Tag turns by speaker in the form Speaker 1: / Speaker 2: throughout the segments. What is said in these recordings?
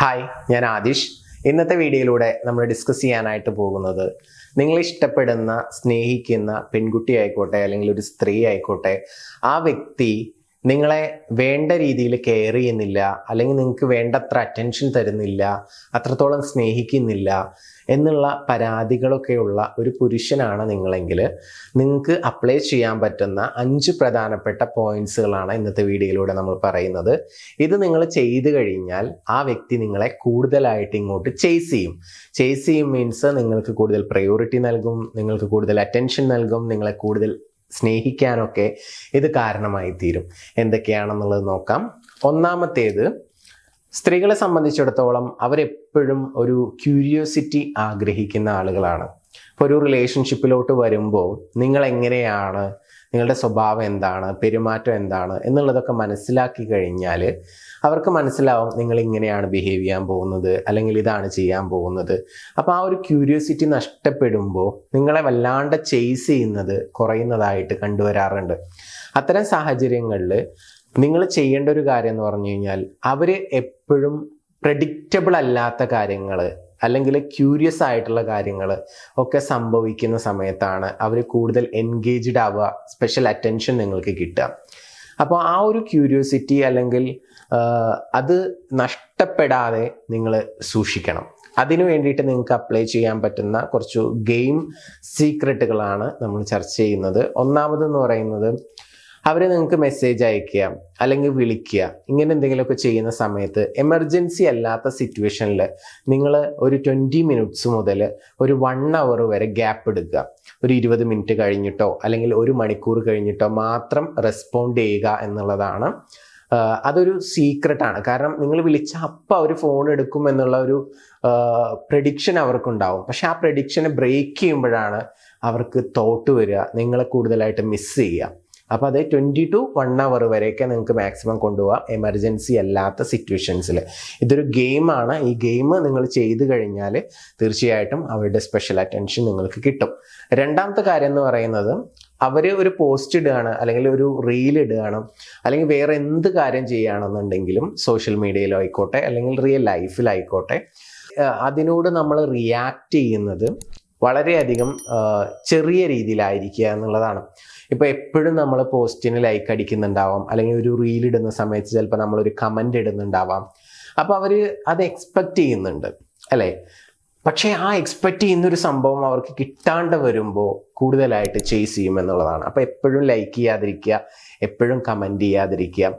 Speaker 1: Hi, ഞാൻ ആദിഷ്. ഇന്നത്തെ വീഡിയോയിലൂടെ നമ്മൾ ഡിസ്കസ് ചെയ്യാനായിട്ട് പോകുന്നത് നിങ്ങൾ ഇഷ്ടപ്പെടുന്ന സ്നേഹിക്കുന്ന പെൺകുട്ടി ആയിക്കോട്ടെ അല്ലെങ്കിൽ ഒരു സ്ത്രീ ആയിക്കോട്ടെ, ആ വ്യക്തി നിങ്ങളെ വേണ്ട രീതിയിൽ കെയർ ചെയ്യുന്നില്ല, അല്ലെങ്കിൽ നിങ്ങൾക്ക് വേണ്ടത്ര അറ്റൻഷൻ തരുന്നില്ല, അത്രത്തോളം സ്നേഹിക്കുന്നില്ല എന്നുള്ള പരാതികളൊക്കെയുള്ള ഒരു പുരുഷനാണ് നിങ്ങളെങ്കിൽ നിങ്ങൾക്ക് അപ്ലൈ ചെയ്യാൻ പറ്റുന്ന 5 പ്രധാനപ്പെട്ട പോയിന്റ്സുകളാണ് ഇന്നത്തെ വീഡിയോയിലൂടെ നമ്മൾ പറയുന്നത്. ഇത് നിങ്ങൾ ചെയ്തു കഴിഞ്ഞാൽ ആ വ്യക്തി നിങ്ങളെ കൂടുതലായിട്ട് ഇങ്ങോട്ട് ചേസ് ചെയ്യും മീൻസ് നിങ്ങൾക്ക് കൂടുതൽ പ്രയോറിറ്റി നൽകും, നിങ്ങൾക്ക് കൂടുതൽ അറ്റൻഷൻ നൽകും, നിങ്ങളെ കൂടുതൽ സ്നേഹിക്കാനൊക്കെ ഇത് കാരണമായി തീരും. എന്തൊക്കെയാണെന്നുള്ളത് നോക്കാം. ഒന്നാമത്തേത്, സ്ത്രീകളെ സംബന്ധിച്ചിടത്തോളം അവരെപ്പോഴും ഒരു ക്യൂരിയോസിറ്റി ആഗ്രഹിക്കുന്ന ആളുകളാണ്. ഇപ്പോൾ ഒരു റിലേഷൻഷിപ്പിലോട്ട് വരുമ്പോൾ നിങ്ങൾ എങ്ങനെയാണ്, നിങ്ങളുടെ സ്വഭാവം എന്താണ്, പെരുമാറ്റം എന്താണ് എന്നുള്ളതൊക്കെ മനസ്സിലാക്കി കഴിഞ്ഞാൽ അവർക്ക് മനസ്സിലാവും നിങ്ങൾ ഇങ്ങനെയാണ് ബിഹേവ് ചെയ്യാൻ പോകുന്നത്, അല്ലെങ്കിൽ ഇതാണ് ചെയ്യാൻ പോകുന്നത്. അപ്പോൾ ആ ഒരു ക്യൂരിയോസിറ്റി നഷ്ടപ്പെടുമ്പോൾ നിങ്ങളെ വല്ലാണ്ട് ചേസ് ചെയ്യുന്നത് കുറയുന്നതായിട്ട് കണ്ടുവരാറുണ്ട്. അത്തരം സാഹചര്യങ്ങളിൽ നിങ്ങൾ ചെയ്യേണ്ട ഒരു കാര്യം എന്ന് പറഞ്ഞു കഴിഞ്ഞാൽ, അവർ എപ്പോഴും പ്രെഡിക്റ്റബിൾ അല്ലാത്ത കാര്യങ്ങൾ അല്ലെങ്കിൽ ക്യൂരിയസ് ആയിട്ടുള്ള കാര്യങ്ങൾ ഒക്കെ സംഭവിക്കുന്ന സമയത്താണ് അവർ കൂടുതൽ എൻഗേജ്ഡ് ആവുക, സ്പെഷ്യൽ അറ്റൻഷൻ നിങ്ങൾക്ക് കിട്ടുക. അപ്പോൾ ആ ഒരു ക്യൂരിയോസിറ്റി അല്ലെങ്കിൽ അത് നഷ്ടപ്പെടാതെ നിങ്ങൾ സൂക്ഷിക്കണം. അതിനു വേണ്ടിയിട്ട് നിങ്ങൾക്ക് അപ്ലൈ ചെയ്യാൻ പറ്റുന്ന കുറച്ച് ഗെയിം സീക്രട്ടുകളാണ് നമ്മൾ ചർച്ച ചെയ്യുന്നത്. ഒന്നാമതെന്ന് പറയുന്നത്, അവർ നിങ്ങൾക്ക് മെസ്സേജ് അയക്കുക അല്ലെങ്കിൽ വിളിക്കുക, ഇങ്ങനെ എന്തെങ്കിലുമൊക്കെ ചെയ്യുന്ന സമയത്ത് എമർജൻസി അല്ലാത്ത സിറ്റുവേഷനിൽ നിങ്ങൾ ഒരു 20 മിനിറ്റ്സ് മുതൽ ഒരു 1 അവർ വരെ ഗ്യാപ്പ് എടുക്കുക. ഒരു 20 മിനിറ്റ് കഴിഞ്ഞിട്ടോ അല്ലെങ്കിൽ 1 മണിക്കൂർ കഴിഞ്ഞിട്ടോ മാത്രം റെസ്പോണ്ട് ചെയ്യുക എന്നുള്ളതാണ്. അതൊരു സീക്രട്ടാണ്. കാരണം നിങ്ങൾ വിളിച്ച അപ്പം അവർ ഫോൺ എടുക്കും എന്നുള്ള ഒരു പ്രഡിക്ഷൻ അവർക്കുണ്ടാവും. പക്ഷെ ആ പ്രഡിക്ഷനെ ബ്രേക്ക് ചെയ്യുമ്പോഴാണ് അവർക്ക് തോട്ട് വരിക, നിങ്ങളെ കൂടുതലായിട്ട് മിസ് ചെയ്യുക. അപ്പോൾ അത് 20 to 1 അവർ വരെയൊക്കെ നിങ്ങൾക്ക് മാക്സിമം കൊണ്ടുപോകാം എമർജൻസി അല്ലാത്ത സിറ്റുവേഷൻസിൽ. ഇതൊരു ഗെയിമാണ്. ഈ ഗെയിം നിങ്ങൾ ചെയ്തു കഴിഞ്ഞാൽ തീർച്ചയായിട്ടും അവരുടെ സ്പെഷ്യൽ അറ്റൻഷൻ നിങ്ങൾക്ക് കിട്ടും. രണ്ടാമത്തെ കാര്യം എന്ന് പറയുന്നത്, അവർ ഒരു പോസ്റ്റ് ഇടുകയാണ് അല്ലെങ്കിൽ ഒരു റീൽ ഇടുകയാണ് അല്ലെങ്കിൽ വേറെ എന്ത് കാര്യം ചെയ്യുകയാണെന്നുണ്ടെങ്കിലും സോഷ്യൽ മീഡിയയിലോ ആയിക്കോട്ടെ അല്ലെങ്കിൽ റിയൽ ലൈഫിലായിക്കോട്ടെ, അതിനോട് നമ്മൾ റിയാക്ട് ചെയ്യുന്നത് വളരെയധികം ചെറിയ രീതിയിലായിരിക്കുക എന്നുള്ളതാണ്. ഇപ്പോൾ എപ്പോഴും നമ്മൾ പോസ്റ്റിന് ലൈക്ക് അടിക്കുന്നുണ്ടാവാം, അല്ലെങ്കിൽ ഒരു റീൽ ഇടുന്ന സമയത്ത് ചിലപ്പോൾ നമ്മളൊരു കമൻ്റ് ഇടുന്നുണ്ടാവാം. അപ്പോൾ അവർ അത് എക്സ്പെക്റ്റ് ചെയ്യുന്നുണ്ട് അല്ലേ? പക്ഷേ ആ എക്സ്പെക്റ്റ് ചെയ്യുന്നൊരു സംഭവം അവർക്ക് കിട്ടാണ്ട് വരുമ്പോൾ കൂടുതലായിട്ട് ചേസ് ചെയ്യും എന്നുള്ളതാണ്. അപ്പോൾ എപ്പോഴും ലൈക്ക് ചെയ്യാതിരിക്കുക, എപ്പോഴും കമൻറ്റ് ചെയ്യാതിരിക്കുക.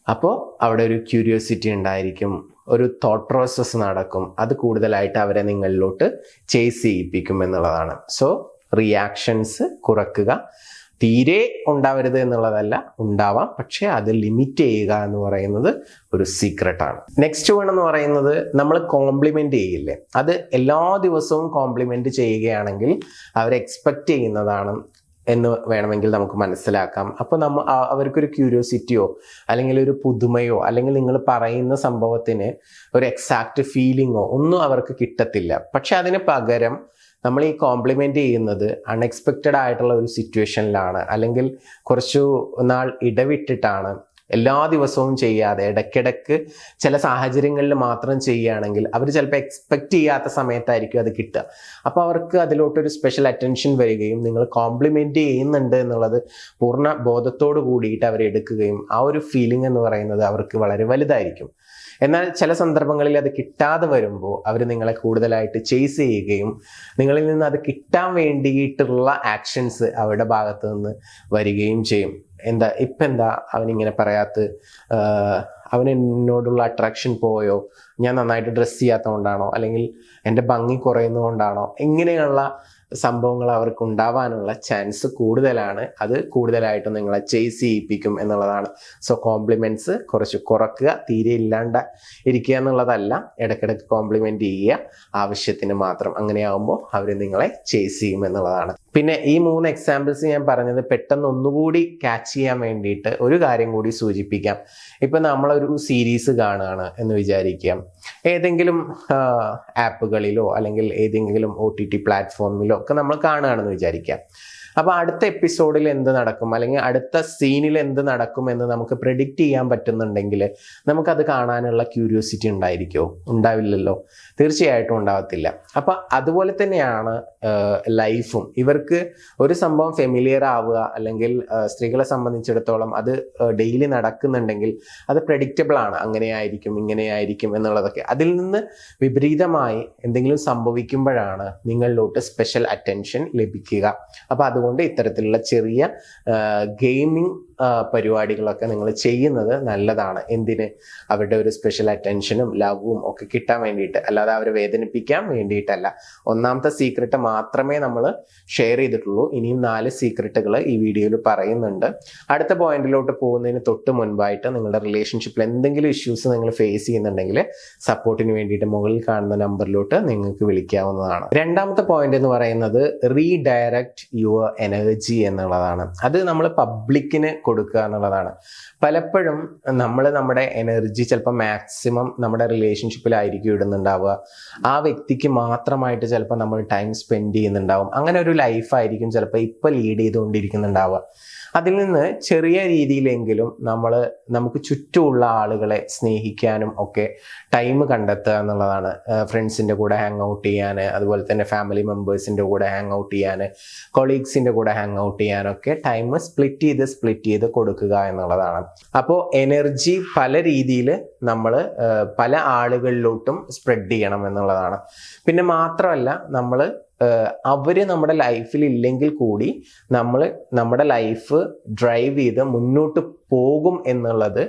Speaker 1: അപ്പോൾ അവിടെ ഒരു ക്യൂരിയോസിറ്റി ഉണ്ടായിരിക്കും, ഒരു തോട്ട് പ്രോസസ്സ് നടക്കും, അത് കൂടുതലായിട്ട് അവരെ നിങ്ങളിലോട്ട് ചേസ് ചെയ്യിപ്പിക്കും എന്നുള്ളതാണ്. സോ റിയാക്ഷൻസ് കുറക്കുക. തീരെ ഉണ്ടാവരുത് എന്നുള്ളതല്ല, ഉണ്ടാവാം, പക്ഷെ അത് ലിമിറ്റ് ചെയ്യുക എന്ന് പറയുന്നത് ഒരു സീക്രട്ടാണ്. നെക്സ്റ്റ് വൺ എന്ന് പറയുന്നത്, നമ്മൾ കോംപ്ലിമെന്റ് ചെയ്യില്ലേ, അത് എല്ലാ ദിവസവും കോംപ്ലിമെന്റ് ചെയ്യുകയാണെങ്കിൽ അവർ എക്സ്പെക്റ്റ് ചെയ്യുന്നതാണ് എന്ന് വേണമെങ്കിൽ നമുക്ക് മനസ്സിലാക്കാം. അപ്പോൾ അവർക്കൊരു ക്യൂരിയോസിറ്റിയോ അല്ലെങ്കിൽ ഒരു പുതുമയോ അല്ലെങ്കിൽ നിങ്ങൾ പറയുന്ന സംഭവത്തിന് ഒരു എക്സാക്റ്റ് ഫീലിങ്ങോ ഒന്നും അവർക്ക് കിട്ടത്തില്ല. പക്ഷെ അതിന് പകരം നമ്മൾ ഈ കോംപ്ലിമെന്റ് ചെയ്യുന്നത് അൺഎക്സ്പെക്റ്റഡ് ആയിട്ടുള്ള ഒരു സിറ്റുവേഷനിലാണ്, അല്ലെങ്കിൽ കുറച്ചു നാൾ ഇടവിട്ടിട്ടാണ്, എല്ലാ ദിവസവും ചെയ്യാതെ ഇടയ്ക്കിടയ്ക്ക് ചില സാഹചര്യങ്ങളിൽ മാത്രം ചെയ്യുകയാണെങ്കിൽ അവർ ചിലപ്പോൾ എക്സ്പെക്റ്റ് ചെയ്യാത്ത സമയത്തായിരിക്കും അത് കിട്ടുക. അപ്പോൾ അവർക്ക് അതിലോട്ടൊരു സ്പെഷ്യൽ അറ്റൻഷൻ വരികയും നിങ്ങൾ കോംപ്ലിമെന്റ് ചെയ്യുന്നുണ്ട് എന്നുള്ളത് പൂർണ്ണ ബോധത്തോട് കൂടിയിട്ട് അവർ എടുക്കുകയും ആ ഒരു ഫീലിംഗ് എന്ന് പറയുന്നത് അവർക്ക് വളരെ വലുതായിരിക്കും. എന്നാൽ ചില സന്ദർഭങ്ങളിൽ അത് കിട്ടാതെ വരുമ്പോൾ അവർ നിങ്ങളെ കൂടുതലായിട്ട് ചേസ് ചെയ്യുകയും നിങ്ങളിൽ നിന്ന് അത് കിട്ടാൻ വേണ്ടിയിട്ടുള്ള ആക്ഷൻസ് അവരുടെ ഭാഗത്ത് നിന്ന് വരികയും ചെയ്യും. എന്താ അവനിങ്ങനെ പറയാത്ത, അവൻ എന്നോടുള്ള അട്രാക്ഷൻ പോയോ, ഞാൻ നന്നായിട്ട് ഡ്രസ്സ് ചെയ്യാത്തതുകൊണ്ടാണോ, അല്ലെങ്കിൽ എൻ്റെ ഭംഗി കുറയുന്നതുകൊണ്ടാണോ, ഇങ്ങനെയുള്ള സംഭവങ്ങൾ അവർക്ക് ഉണ്ടാവാനുള്ള ചാൻസ് കൂടുതലാണ്. അത് കൂടുതലായിട്ടും നിങ്ങളെ ചേസ് ചെയ്യിപ്പിക്കും എന്നുള്ളതാണ്. സോ കോംപ്ലിമെന്റ്സ് കുറച്ച് കുറക്കുക, തീരെ ഇല്ലാണ്ട് ഇരിക്കുക എന്നുള്ളതല്ല, ഇടയ്ക്കിടയ്ക്ക് കോംപ്ലിമെന്റ് ചെയ്യുക, ആവശ്യത്തിന് മാത്രം. അങ്ങനെയാകുമ്പോൾ അവർ നിങ്ങളെ ചേസ് ചെയ്യും എന്നുള്ളതാണ്. പിന്നെ ഈ 3 എക്സാമ്പിൾസ് ഞാൻ പറഞ്ഞത് പെട്ടെന്ന് ഒന്നുകൂടി ക്യാച്ച് ചെയ്യാൻ വേണ്ടിയിട്ട് ഒരു കാര്യം കൂടി സൂചിപ്പിക്കാം. ഇപ്പം നമ്മളൊരു സീരീസ് കാണുകയാണ് എന്ന് വിചാരിക്കാം, ഏതെങ്കിലും ആപ്പുകളിലോ അല്ലെങ്കിൽ ഏതെങ്കിലും OTT പ്ലാറ്റ്ഫോമിലോ ഒക്കെ നമ്മൾ കാണുകയാണെന്ന് വിചാരിക്കാം. അപ്പോൾ അടുത്ത എപ്പിസോഡിൽ എന്ത് നടക്കും അല്ലെങ്കിൽ അടുത്ത സീനിൽ എന്ത് നടക്കും എന്ന് നമുക്ക് പ്രെഡിക്റ്റ് ചെയ്യാൻ പറ്റുന്നുണ്ടെങ്കിൽ നമുക്കത് കാണാനുള്ള ക്യൂരിയോസിറ്റി ഉണ്ടായിരിക്കുമോ? ഉണ്ടാവില്ലല്ലോ, തീർച്ചയായിട്ടും ഉണ്ടാവത്തില്ല. അപ്പം അതുപോലെ തന്നെയാണ് ലൈഫും. ഇവർക്ക് ഒരു സംഭവം ഫെമിലിയർ ആവുക അല്ലെങ്കിൽ സ്ത്രീകളെ സംബന്ധിച്ചിടത്തോളം അത് ഡെയിലി നടക്കുന്നുണ്ടെങ്കിൽ അത് പ്രെഡിക്റ്റബിൾ ആണ്. അങ്ങനെയായിരിക്കും ഇങ്ങനെയായിരിക്കും എന്നുള്ളതൊക്കെ. അതിൽ നിന്ന് വിപരീതമായി എന്തെങ്കിലും സംഭവിക്കുമ്പോഴാണ് നിങ്ങളിലോട്ട് സ്പെഷ്യൽ അറ്റൻഷൻ ലഭിക്കുക. അപ്പോൾ അതുകൊണ്ട് ഇത്തരത്തിലുള്ള ചെറിയ ഗെയിമിംഗ് പരിപാടികളൊക്കെ നിങ്ങൾ ചെയ്യുന്നത് നല്ലതാണ്. എന്തിന്? അവരുടെ ഒരു സ്പെഷ്യൽ അറ്റൻഷനും ലവും ഒക്കെ കിട്ടാൻ വേണ്ടിയിട്ട്, അല്ലാതെ അവരെ വേദനിപ്പിക്കാൻ വേണ്ടിയിട്ടല്ല. ഒന്നാമത്തെ സീക്രട്ട് മാത്രമേ നമ്മൾ ഷെയർ ചെയ്തിട്ടുള്ളൂ. ഇനിയും 4 സീക്രട്ടുകൾ ഈ വീഡിയോയിൽ പറയുന്നുണ്ട്. അടുത്ത പോയിന്റിലോട്ട് പോകുന്നതിന് തൊട്ട് മുൻപായിട്ട് നിങ്ങളുടെ റിലേഷൻഷിപ്പിൽ എന്തെങ്കിലും ഇഷ്യൂസ് നിങ്ങൾ ഫേസ് ചെയ്യുന്നുണ്ടെങ്കിൽ സപ്പോർട്ടിന് വേണ്ടിയിട്ട് മുകളിൽ കാണുന്ന നമ്പറിലോട്ട് നിങ്ങൾക്ക് വിളിക്കാവുന്നതാണ്. രണ്ടാമത്തെ പോയിന്റ് എന്ന് പറയുന്നത് റീഡയറക്റ്റ് യുവർ എനർജി എന്നുള്ളതാണ്. അത് നമ്മൾ പബ്ലിക്കിന് കൊടുക്കുക എന്നുള്ളതാണ്. പലപ്പോഴും നമ്മൾ നമ്മുടെ എനർജി ചിലപ്പോൾ മാക്സിമം നമ്മുടെ റിലേഷൻഷിപ്പിലായിരിക്കും ഇടുന്നുണ്ടാവുക. ആ വ്യക്തിക്ക് മാത്രമായിട്ട് ചിലപ്പോൾ നമ്മൾ ടൈം സ്പെൻഡ് ചെയ്യുന്നുണ്ടാവും. അങ്ങനെ ഒരു ലൈഫായിരിക്കും ചിലപ്പോൾ ഇപ്പോൾ ലീഡ് ചെയ്തുകൊണ്ടിരിക്കുന്നുണ്ടാവുക. അതിൽ നിന്ന് ചെറിയ രീതിയിലെങ്കിലും നമുക്ക് ചുറ്റുമുള്ള ആളുകളെ സ്നേഹിക്കാനും ഒക്കെ ടൈം കണ്ടെത്തുക എന്നുള്ളതാണ്. ഫ്രണ്ട്സിൻ്റെ കൂടെ ഹാങ് ഔട്ട് ചെയ്യാൻ, അതുപോലെ തന്നെ ഫാമിലി മെമ്പേഴ്സിൻ്റെ കൂടെ ഹാങ് ഔട്ട് ചെയ്യാൻ, കൊളീഗ്സിൻ്റെ കൂടെ ഹാങ് ഔട്ട് ചെയ്യാനൊക്കെ ടൈം സ്പ്ലിറ്റ് ചെയ്ത് കൊടുക്കുക എന്നുള്ളതാണ്. അപ്പോൾ എനർജി പല രീതിയിൽ നമ്മൾ പല ആളുകളിലോട്ടും സ്പ്രെഡ് ചെയ്യണം എന്നുള്ളതാണ്. പിന്നെ മാത്രമല്ല അവര് നമ്മുടെ ലൈഫിൽ ഇല്ലെങ്കിൽ കൂടി നമ്മൾ നമ്മുടെ ലൈഫ് ഡ്രൈവ് ചെയ്ത് മുന്നോട്ട് പോകും എന്നുള്ളത്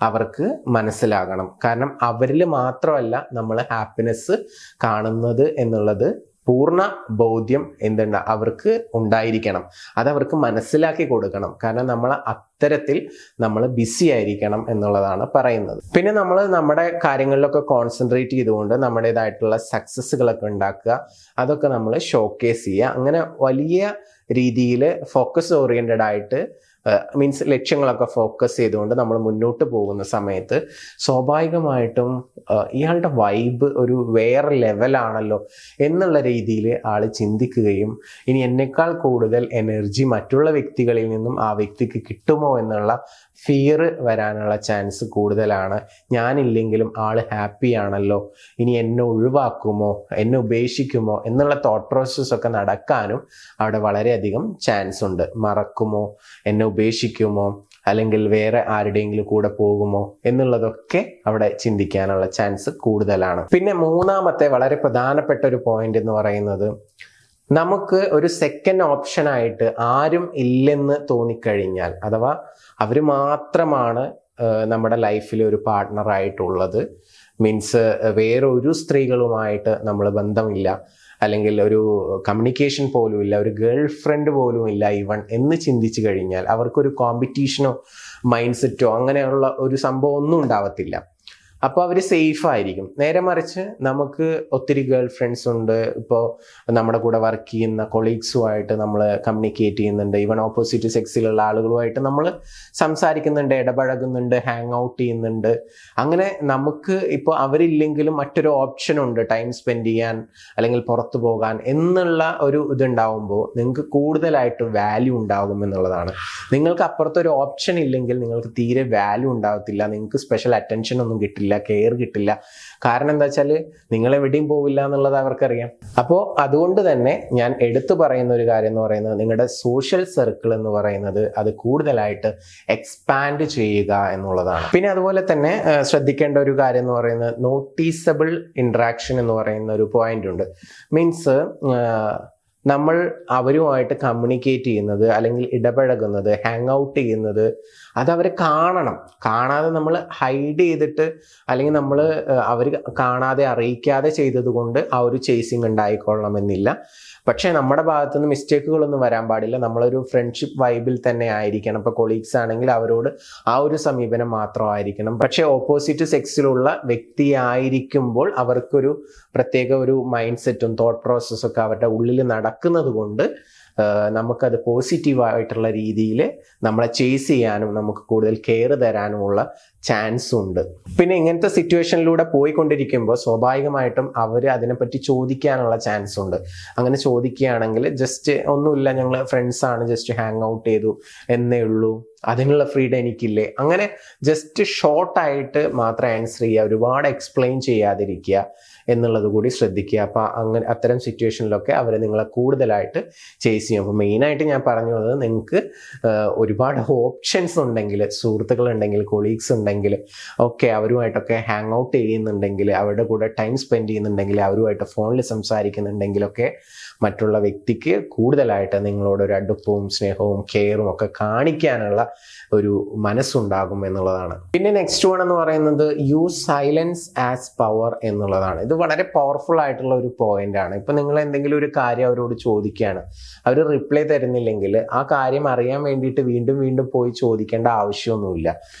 Speaker 1: അവർക്ക് മനസ്സിലാകണം. കാരണം അവരിൽ മാത്രമല്ല നമ്മൾ ഹാപ്പിനെസ് കാണുന്നത് എന്നുള്ളത് പൂർണ്ണ ബോധ്യം അവർക്ക് ഉണ്ടായിരിക്കണം. അതവർക്ക് മനസ്സിലാക്കി കൊടുക്കണം. കാരണം അത്തരത്തിൽ നമ്മൾ ബിസി ആയിരിക്കണം എന്നുള്ളതാണ് പറയുന്നത്. പിന്നെ നമ്മൾ നമ്മുടെ കാര്യങ്ങളിലൊക്കെ കോൺസെൻട്രേറ്റ് ചെയ്തുകൊണ്ട് നമ്മുടേതായിട്ടുള്ള സക്സസ്സുകളൊക്കെ ഉണ്ടാക്കുക, അതൊക്കെ നമ്മൾ ഷോക്കേസ് ചെയ്യുക. അങ്ങനെ വലിയ രീതിയിൽ ഫോക്കസ് ഓറിയൻറ്റഡ് ആയിട്ട് മീൻസ് ലക്ഷ്യങ്ങളൊക്കെ ഫോക്കസ് ചെയ്തുകൊണ്ട് നമ്മൾ മുന്നോട്ട് പോകുന്ന സമയത്ത് സ്വാഭാവികമായിട്ടും ഇയാളുടെ വൈബ് ഒരു വേറെ ലെവലാണല്ലോ എന്നുള്ള രീതിയിൽ ആൾ ചിന്തിക്കുകയും ഇനി എന്നെക്കാൾ കൂടുതൽ എനർജി മറ്റുള്ള വ്യക്തികളിൽ നിന്നും ആ വ്യക്തിക്ക് കിട്ടുമോ എന്നുള്ള ഫിയർ വരാനുള്ള ചാൻസ് കൂടുതലാണ്. ഞാനില്ലെങ്കിലും ആൾ ഹാപ്പി ആണല്ലോ, ഇനി എന്നെ ഒഴിവാക്കുമോ, എന്നെ ഉപേക്ഷിക്കുമോ എന്നുള്ള തോട്ട് പ്രോസസ് ഒക്കെ നടക്കാനും അവിടെ വളരെയധികം ചാൻസ് ഉണ്ട്. മറക്കുമോ, എന്നെ ഉപേക്ഷിക്കുമോ, അല്ലെങ്കിൽ വേറെ ആരുടെയെങ്കിലും കൂടെ പോകുമോ എന്നുള്ളതൊക്കെ അവിടെ ചിന്തിക്കാനുള്ള ചാൻസ് കൂടുതലാണ്. പിന്നെ മൂന്നാമത്തെ വളരെ പ്രധാനപ്പെട്ട ഒരു പോയിന്റ് എന്ന് പറയുന്നത്, നമുക്ക് ഒരു സെക്കൻഡ് ഓപ്ഷനായിട്ട് ആരും ഇല്ലെന്ന് തോന്നിക്കഴിഞ്ഞാൽ, അഥവാ അവർ മാത്രമാണ് നമ്മുടെ ലൈഫിൽ ഒരു പാർട്ട്ണറായിട്ടുള്ളത്, മീൻസ് വേറെ ഒരു സ്ത്രീകളുമായിട്ട് നമ്മൾ ബന്ധമില്ല, അല്ലെങ്കിൽ ഒരു കമ്മ്യൂണിക്കേഷൻ പോലും ഇല്ല, ഒരു ഗേൾ ഫ്രണ്ട് പോലും ഇല്ല ഈവൺ എന്ന് ചിന്തിച്ചു കഴിഞ്ഞാൽ അവർക്കൊരു കോമ്പറ്റീഷനോ മൈൻഡ് സെറ്റോ അങ്ങനെയുള്ള ഒരു സംഭവം ഒന്നും ഉണ്ടാവത്തില്ല. അപ്പോൾ അവർ സേഫ് ആയിരിക്കും. നേരെ മറിച്ച് നമുക്ക് ഒത്തിരി ഗേൾ ഫ്രണ്ട്സ് ഉണ്ട്, ഇപ്പോൾ നമ്മുടെ കൂടെ വർക്ക് ചെയ്യുന്ന കൊളീഗ്സുമായിട്ട് നമ്മൾ കമ്മ്യൂണിക്കേറ്റ് ചെയ്യുന്നുണ്ട്, ഈവൻ ഓപ്പോസിറ്റ് സെക്സിലുള്ള ആളുകളുമായിട്ട് നമ്മൾ സംസാരിക്കുന്നുണ്ട്, ഇടപഴകുന്നുണ്ട്, ഹാങ് ഔട്ട് ചെയ്യുന്നുണ്ട്. അങ്ങനെ നമുക്ക് ഇപ്പോൾ അവരില്ലെങ്കിലും മറ്റൊരു ഓപ്ഷൻ ഉണ്ട് ടൈം സ്പെൻഡ് ചെയ്യാൻ അല്ലെങ്കിൽ പുറത്തു പോകാൻ എന്നുള്ള ഒരു ഇതുണ്ടാവുമ്പോൾ നിങ്ങൾക്ക് കൂടുതലായിട്ട് വാല്യൂ ഉണ്ടാകും എന്നുള്ളതാണ്. നിങ്ങൾക്ക് അപ്പുറത്തൊരു ഓപ്ഷൻ ഇല്ലെങ്കിൽ നിങ്ങൾക്ക് തീരെ വാല്യൂ ഉണ്ടാകത്തില്ല, നിങ്ങൾക്ക് സ്പെഷ്യൽ അറ്റൻഷൻ ഒന്നും കിട്ടില്ല, കെയർ കിട്ടില്ല. കാരണം എന്താ വെച്ചാൽ നിങ്ങൾ എവിടെയും പോവില്ല എന്നുള്ളത് അവർക്കറിയാം. അപ്പോൾ അതുകൊണ്ട് തന്നെ ഞാൻ എടുത്തു പറയുന്ന ഒരു കാര്യം എന്ന് പറയുന്നത്, നിങ്ങളുടെ സോഷ്യൽ സർക്കിൾ എന്ന് പറയുന്നത് അത് കൂടുതലായിട്ട് എക്സ്പാൻഡ് ചെയ്യുക എന്നുള്ളതാണ്. പിന്നെ അതുപോലെ തന്നെ ശ്രദ്ധിക്കേണ്ട ഒരു കാര്യം എന്ന് പറയുന്നത്, നോട്ടീസബിൾ ഇൻട്രാക്ഷൻ എന്ന് പറയുന്ന ഒരു പോയിന്റ് ഉണ്ട്. മീൻസ് നമ്മൾ അവരുമായിട്ട് കമ്മ്യൂണിക്കേറ്റ് ചെയ്യുന്നത് അല്ലെങ്കിൽ ഇടപഴകുന്നത്, ഹാങ് ഔട്ട് ചെയ്യുന്നത് അതവർ കാണണം. കാണാതെ നമ്മൾ ഹൈഡ് ചെയ്തിട്ട് അല്ലെങ്കിൽ നമ്മൾ അവർ കാണാതെ അറിയിക്കാതെ ചെയ്തത് കൊണ്ട് ആ ഒരു ചേസിങ് ഉണ്ടായിക്കൊള്ളണമെന്നില്ല. പക്ഷേ നമ്മുടെ ഭാഗത്തുനിന്ന് മിസ്റ്റേക്കുകളൊന്നും വരാൻ പാടില്ല. നമ്മളൊരു ഫ്രണ്ട്ഷിപ്പ് വൈബിൽ തന്നെ ആയിരിക്കണം. ഇപ്പോൾ കൊളീഗ്സ് ആണെങ്കിൽ അവരോട് ആ ഒരു സമീപനം മാത്രമായിരിക്കണം. പക്ഷേ ഓപ്പോസിറ്റ് സെക്സിലുള്ള വ്യക്തിയായിരിക്കുമ്പോൾ അവർക്കൊരു പ്രത്യേക ഒരു മൈൻഡ് സെറ്റും തോട്ട് പ്രോസസ്സൊക്കെ അവരുടെ ഉള്ളിൽ നടക്കുന്നത് കൊണ്ട് നമുക്കത് പോസിറ്റീവായിട്ടുള്ള രീതിയിൽ നമ്മളെ ചേസ് ചെയ്യാനും നമുക്ക് കൂടുതൽ കെയർ തരാനുമുള്ള ചാൻസ് ഉണ്ട്. പിന്നെ ഇങ്ങനത്തെ സിറ്റുവേഷനിലൂടെ പോയിക്കൊണ്ടിരിക്കുമ്പോൾ സ്വാഭാവികമായിട്ടും അവർ അതിനെപ്പറ്റി ചോദിക്കാനുള്ള ചാൻസ് ഉണ്ട്. അങ്ങനെ ചോദിക്കുകയാണെങ്കിൽ ജസ്റ്റ് ഒന്നുമില്ല, ഞങ്ങൾ ഫ്രണ്ട്സാണ്, ജസ്റ്റ് ഹാങ് ഔട്ട് ചെയ്തു എന്നേ ഉള്ളൂ, അതിനുള്ള ഫ്രീഡം എനിക്കില്ലേ, അങ്ങനെ ജസ്റ്റ് ഷോർട്ടായിട്ട് മാത്രം ആൻസർ ചെയ്യുക, ഒരുപാട് എക്സ്പ്ലെയിൻ ചെയ്യാതിരിക്കുക എന്നുള്ളത് കൂടി ശ്രദ്ധിക്കുക. അപ്പോൾ അങ്ങനെ അത്തരം സിറ്റുവേഷനിലൊക്കെ അവർ നിങ്ങളെ കൂടുതലായിട്ട് ചേസ് ചെയ്യും. അപ്പോൾ മെയിനായിട്ട് ഞാൻ പറഞ്ഞു വന്നത്, നിങ്ങൾക്ക് ഒരുപാട് ഓപ്ഷൻസ് ഉണ്ടെങ്കിൽ, സുഹൃത്തുക്കളുണ്ടെങ്കിൽ, കൊളീഗ്സ് ഉണ്ടെങ്കിൽ ഒക്കെ അവരുമായിട്ടൊക്കെ ഹാങ് ഔട്ട് ചെയ്യുന്നുണ്ടെങ്കിൽ, അവരുടെ കൂടെ ടൈം സ്പെൻഡ് ചെയ്യുന്നുണ്ടെങ്കിൽ, അവരുമായിട്ട് ഫോണിൽ സംസാരിക്കുന്നുണ്ടെങ്കിലൊക്കെ മറ്റുള്ള വ്യക്തിക്ക് കൂടുതലായിട്ട് നിങ്ങളോട് ഒരു അടുപ്പവും സ്നേഹവും കെയറും ഒക്കെ കാണിക്കാനുള്ള ഒരു മനസ്സുണ്ടാകും എന്നുള്ളതാണ്. പിന്നെ നെക്സ്റ്റ് വൺ എന്ന് പറയുന്നത് യൂസ് സൈലൻസ് ആസ് പവർ എന്നുള്ളതാണ്. ഇത് വളരെ പവർഫുൾ ആയിട്ടുള്ള ഒരു പോയിന്റ് ആണ്. ഇപ്പൊ നിങ്ങൾ എന്തെങ്കിലും ഒരു കാര്യം അവരോട് ചോദിക്കുകയാണ്, അവർ റിപ്ലൈ തരുന്നില്ലെങ്കിൽ ആ കാര്യം അറിയാൻ വേണ്ടിയിട്ട് വീണ്ടും വീണ്ടും പോയി ചോദിക്കേണ്ട ആവശ്യമൊന്നുമില്ല.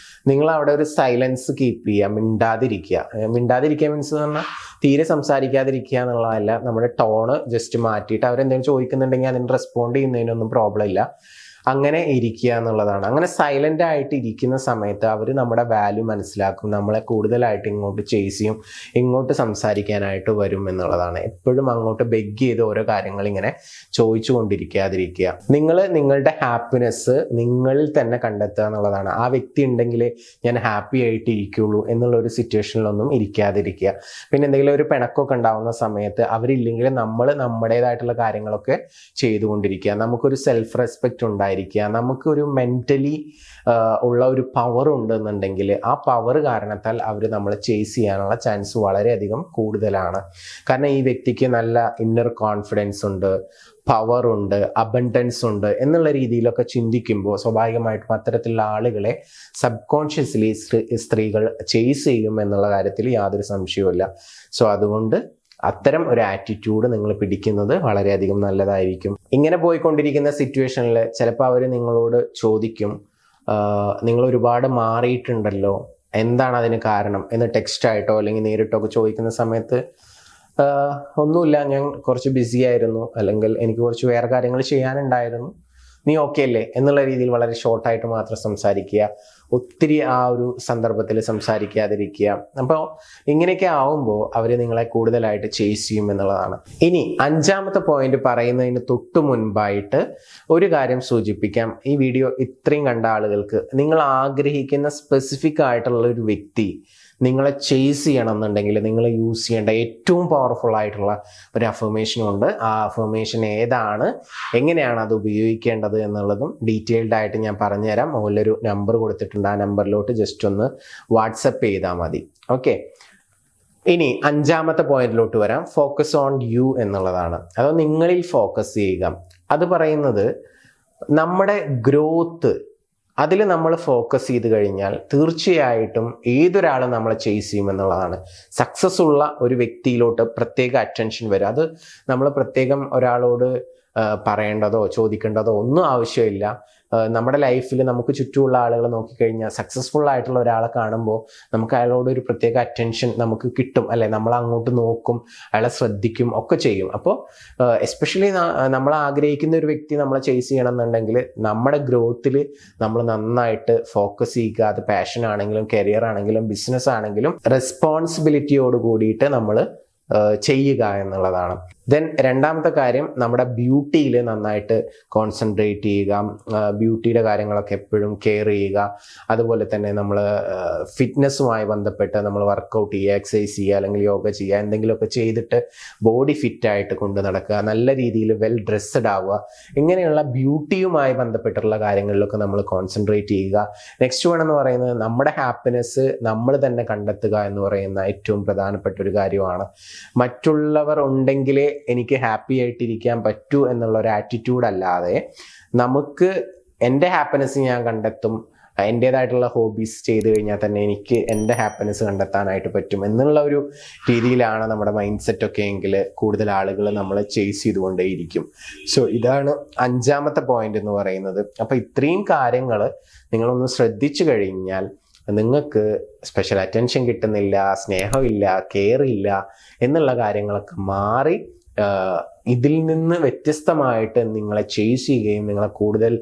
Speaker 1: നിങ്ങൾ അവിടെ ഒരു സൈലൻസ് കീപ്പ് ചെയ്യുക, മിണ്ടാതിരിക്കുക മീൻസ് എന്ന് പറഞ്ഞാൽ തീരെ സംസാരിക്കാതിരിക്കുക എന്നുള്ളതല്ല, നമ്മുടെ ടോണ് ജസ്റ്റ് മാറ്റിയിട്ട് അവരെന്തെങ്കിലും ചോദിക്കുന്നുണ്ടെങ്കിൽ അതിന് റെസ്പോണ്ട് ചെയ്യുന്നതിനൊന്നും പ്രോബ്ലം ഇല്ല, അങ്ങനെ ഇരിക്കുക എന്നുള്ളതാണ്. അങ്ങനെ സൈലന്റ് ആയിട്ട് ഇരിക്കുന്ന സമയത്ത് അവർ നമ്മുടെ വാല്യൂ മനസ്സിലാക്കും, നമ്മളെ കൂടുതലായിട്ട് ഇങ്ങോട്ട് ചേസ് ചെയ്യും, ഇങ്ങോട്ട് സംസാരിക്കാനായിട്ട് വരും എന്നുള്ളതാണ്. എപ്പോഴും അങ്ങോട്ട് ബെഗ് ചെയ്ത് ഓരോ കാര്യങ്ങൾ ഇങ്ങനെ ചോദിച്ചു കൊണ്ടിരിക്കാതിരിക്കുക. നിങ്ങൾ നിങ്ങളുടെ ഹാപ്പിനെസ് നിങ്ങളിൽ തന്നെ കണ്ടെത്തുക എന്നുള്ളതാണ്. ആ വ്യക്തി ഉണ്ടെങ്കിൽ ഞാൻ ഹാപ്പി ആയിട്ട് ഇരിക്കുള്ളൂ എന്നുള്ള ഒരു സിറ്റുവേഷനിലൊന്നും ഇരിക്കാതിരിക്കുക. പിന്നെ എന്തെങ്കിലും ഒരു പിണക്കൊക്കെ ഉണ്ടാവുന്ന സമയത്ത് അവരില്ലെങ്കിൽ നമ്മൾ നമ്മുടേതായിട്ടുള്ള കാര്യങ്ങളൊക്കെ ചെയ്തുകൊണ്ടിരിക്കുക. നമുക്കൊരു സെൽഫ് റെസ്പെക്റ്റ് ഉണ്ടായിരിക്കുക, നമുക്കൊരു മെന്റലി ഉള്ള ഒരു പവർ ഉണ്ടെന്നുണ്ടെങ്കിൽ ആ പവർ കാരണത്താൽ അവർ നമ്മളെ ചേസ് ചെയ്യാനുള്ള ചാൻസ് വളരെയധികം കൂടുതലാണ്. കാരണം ഈ വ്യക്തിക്ക് നല്ല ഇന്നർ കോൺഫിഡൻസ് ഉണ്ട്, പവർ ഉണ്ട്, അബണ്ടൻസ് ഉണ്ട് എന്നുള്ള രീതിയിലൊക്കെ ചിന്തിക്കുമ്പോൾ സ്വാഭാവികമായിട്ടും അത്തരത്തിലുള്ള ആളുകളെ സബ് കോൺഷ്യസ്ലി സ്ത്രീകൾ ചേസ് ചെയ്യും എന്നുള്ള കാര്യത്തിൽ യാതൊരു സംശയവുമില്ല. സോ അതുകൊണ്ട് അത്തരം ഒരു ആറ്റിറ്റ്യൂഡ് നിങ്ങൾ പിടിക്കുന്നത് വളരെയധികം നല്ലതായിരിക്കും. ഇങ്ങനെ പോയിക്കൊണ്ടിരിക്കുന്ന സിറ്റുവേഷനിൽ ചിലപ്പോൾ അവർ നിങ്ങളോട് ചോദിക്കും, നിങ്ങൾ ഒരുപാട് മാറിയിട്ടുണ്ടല്ലോ, എന്താണ് അതിന് കാരണം എന്ന് ടെക്സ്റ്റായിട്ടോ അല്ലെങ്കിൽ നേരിട്ടോ ഒക്കെ ചോദിക്കുന്ന സമയത്ത് ഒന്നുമില്ല, ഞാൻ കുറച്ച് ബിസി ആയിരുന്നു, അല്ലെങ്കിൽ എനിക്ക് കുറച്ച് വേറെ കാര്യങ്ങൾ ചെയ്യാനുണ്ടായിരുന്നു, നീ ഓക്കെ അല്ലേ എന്നുള്ള രീതിയിൽ വളരെ ഷോർട്ടായിട്ട് മാത്രം സംസാരിക്കുക, ഒത്തിരി ആ ഒരു സന്ദർഭത്തിൽ സംസാരിക്കാതിരിക്കുക. അപ്പോൾ ഇങ്ങനെയൊക്കെ ആവുമ്പോൾ അവർ നിങ്ങളെ കൂടുതലായിട്ട് ചേസ് ചെയ്യും എന്നുള്ളതാണ്. ഇനി 5ാമത്തെ പോയിന്റ് പറയുന്നതിന് തൊട്ട് മുൻപായിട്ട് ഒരു കാര്യം സൂചിപ്പിക്കാം. ഈ വീഡിയോ ഇത്രയും കണ്ട ആളുകൾക്ക് നിങ്ങൾ ആഗ്രഹിക്കുന്ന സ്പെസിഫിക് ആയിട്ടുള്ള ഒരു വ്യക്തി നിങ്ങളെ ചേസ് ചെയ്യണം എന്നുണ്ടെങ്കിൽ നിങ്ങൾ യൂസ് ചെയ്യേണ്ട ഏറ്റവും പവർഫുൾ ആയിട്ടുള്ള ഒരു അഫർമേഷനും ഉണ്ട്. ആ അഫർമേഷൻ ഏതാണ്, എങ്ങനെയാണ് അത് ഉപയോഗിക്കേണ്ടത് എന്നുള്ളതും ഡീറ്റെയിൽഡ് ആയിട്ട് ഞാൻ പറഞ്ഞുതരാം. മുകളിലൊരു നമ്പർ കൊടുത്തിട്ടുണ്ട്, ആ നമ്പറിലോട്ട് ജസ്റ്റ് ഒന്ന് വാട്സപ്പ് ചെയ്താൽ മതി. ഓക്കെ, ഇനി 5ാമത്തെ പോയിന്റിലോട്ട് വരാം. ഫോക്കസ് ഓൺ യു എന്നുള്ളതാണ്. അത് നിങ്ങളിൽ ഫോക്കസ് ചെയ്യുക. അത് പറയുന്നത് നമ്മുടെ ഗ്രോത്ത്, അതിൽ നമ്മൾ ഫോക്കസ് ചെയ്ത് കഴിഞ്ഞാൽ തീർച്ചയായിട്ടും ഏതൊരാളും നമ്മളെ ചേസ് ചെയ്യും എന്നുള്ളതാണ്. സക്സസ് ഉള്ള ഒരു വ്യക്തിയിലോട്ട് പ്രത്യേക അറ്റൻഷൻ വരും. അത് നമ്മൾ പ്രത്യേകം ഒരാളോട് പറയേണ്ടതോ ചോദിക്കേണ്ടതോ ഒന്നും ആവശ്യമില്ല. നമ്മുടെ ലൈഫിൽ നമുക്ക് ചുറ്റുമുള്ള ആളുകളെ നോക്കിക്കഴിഞ്ഞാൽ സക്സസ്ഫുൾ ആയിട്ടുള്ള ഒരാളെ കാണുമ്പോൾ നമുക്ക് അയാളോട് ഒരു പ്രത്യേക അറ്റൻഷൻ നമുക്ക് കിട്ടും, അല്ലെ? നമ്മൾ അങ്ങോട്ട് നോക്കും, അയാളെ ശ്രദ്ധിക്കും ഒക്കെ ചെയ്യും. അപ്പോൾ എസ്പെഷ്യലി നമ്മൾ ആഗ്രഹിക്കുന്ന ഒരു വ്യക്തി നമ്മളെ ചേസ് ചെയ്യണം എന്നുണ്ടെങ്കിൽ നമ്മുടെ ഗ്രോത്തിൽ നമ്മൾ നന്നായിട്ട് ഫോക്കസ് ചെയ്യുക. അത് പാഷൻ ആണെങ്കിലും കരിയർ ആണെങ്കിലും ബിസിനസ് ആണെങ്കിലും റെസ്പോൺസിബിലിറ്റിയോട് കൂടിയിട്ട് നമ്മൾ ചെയ്യുക എന്നുള്ളതാണ്. ദെൻ 2ാമത്തെ കാര്യം, നമ്മുടെ ബ്യൂട്ടിയിൽ നന്നായിട്ട് കോൺസെൻട്രേറ്റ് ചെയ്യുക, ബ്യൂട്ടിയുടെ കാര്യങ്ങളൊക്കെ എപ്പോഴും കെയർ ചെയ്യുക. അതുപോലെ തന്നെ നമ്മൾ ഫിറ്റ്നസ്സുമായി ബന്ധപ്പെട്ട് നമ്മൾ വർക്കൗട്ട് ചെയ്യുക, എക്സസൈസ് ചെയ്യുക, അല്ലെങ്കിൽ യോഗ ചെയ്യുക, എന്തെങ്കിലുമൊക്കെ ചെയ്തിട്ട് ബോഡി ഫിറ്റായിട്ട് കൊണ്ട് നടക്കുക, നല്ല രീതിയിൽ വെൽ ഡ്രസ്സഡ് ആവുക. ഇങ്ങനെയുള്ള ബ്യൂട്ടിയുമായി ബന്ധപ്പെട്ടുള്ള കാര്യങ്ങളിലൊക്കെ നമ്മൾ കോൺസെൻട്രേറ്റ് ചെയ്യുക. നെക്സ്റ്റ് വൺ എന്ന് പറയുന്നത് നമ്മുടെ ഹാപ്പിനെസ് നമ്മൾ തന്നെ കണ്ടെത്തുക എന്ന് പറയുന്ന ഏറ്റവും പ്രധാനപ്പെട്ട ഒരു കാര്യമാണ്. മറ്റുള്ളവർ ഉണ്ടെങ്കിലേ എനിക്ക് ഹാപ്പി ആയിട്ടിരിക്കാൻ പറ്റൂ എന്നുള്ള ഒരു ആറ്റിറ്റ്യൂഡ് അല്ലാതെ നമുക്ക് എൻ്റെ ഹാപ്പിനെസ് ഞാൻ കണ്ടെത്തും, എൻ്റേതായിട്ടുള്ള ഹോബീസ് ചെയ്ത് കഴിഞ്ഞാൽ തന്നെ എനിക്ക് എൻ്റെ ഹാപ്പിനെസ് കണ്ടെത്താനായിട്ട് പറ്റും എന്നുള്ള ഒരു രീതിയിലാണ് നമ്മുടെ മൈൻഡ് സെറ്റൊക്കെ എങ്കിൽ കൂടുതൽ ആളുകൾ നമ്മളെ ചേസ് ചെയ്തുകൊണ്ടേയിരിക്കും. സോ ഇതാണ് 5ാമത്തെ പോയിന്റ് എന്ന് പറയുന്നത്. അപ്പോൾ ഇത്രയും കാര്യങ്ങൾ നിങ്ങളൊന്ന് ശ്രദ്ധിച്ചു കഴിഞ്ഞാൽ നിങ്ങൾക്ക് സ്പെഷ്യൽ അറ്റൻഷൻ കിട്ടുന്നില്ല, സ്നേഹമില്ല, കെയർ ഇല്ല എന്നുള്ള കാര്യങ്ങളൊക്കെ മാറി ഇതിൽ നിന്ന് വ്യത്യസ്തമായിട്ട് നിങ്ങളെ ചേസ് ചെയ്യുകയും നിങ്ങളെ കൂടുതൽ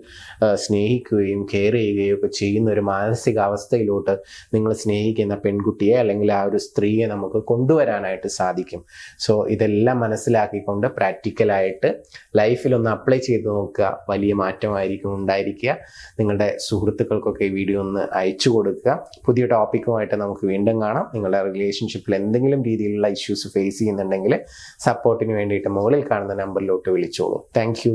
Speaker 1: സ്നേഹിക്കുകയും കെയർ ചെയ്യുകയും ഒക്കെ ചെയ്യുന്ന ഒരു മാനസികാവസ്ഥയിലോട്ട് നിങ്ങൾ സ്നേഹിക്കുന്ന പെൺകുട്ടിയെ അല്ലെങ്കിൽ ആ ഒരു സ്ത്രീയെ നമുക്ക് കൊണ്ടുവരാനായിട്ട് സാധിക്കും. സോ ഇതെല്ലാം മനസ്സിലാക്കിക്കൊണ്ട് പ്രാക്ടിക്കലായിട്ട് ലൈഫിലൊന്ന് അപ്ലൈ ചെയ്ത് നോക്കുക. വലിയ മാറ്റമായിരിക്കും ഉണ്ടായിരിക്കുക. നിങ്ങളുടെ സുഹൃത്തുക്കൾക്കൊക്കെ ഈ വീഡിയോ ഒന്ന് അയച്ചു കൊടുക്കുക. പുതിയ ടോപ്പിക്കുമായിട്ട് നമുക്ക് വീണ്ടും കാണാം. നിങ്ങളുടെ റിലേഷൻഷിപ്പിൽ എന്തെങ്കിലും രീതിയിലുള്ള ഇഷ്യൂസ് ഫേസ് ചെയ്യുന്നുണ്ടെങ്കിൽ സപ്പോർട്ടിന് വേണ്ടിയിട്ട് മുകളിൽ കാണുന്ന നമ്പറിലോട്ട് വിളിച്ചോളൂ. Thank you.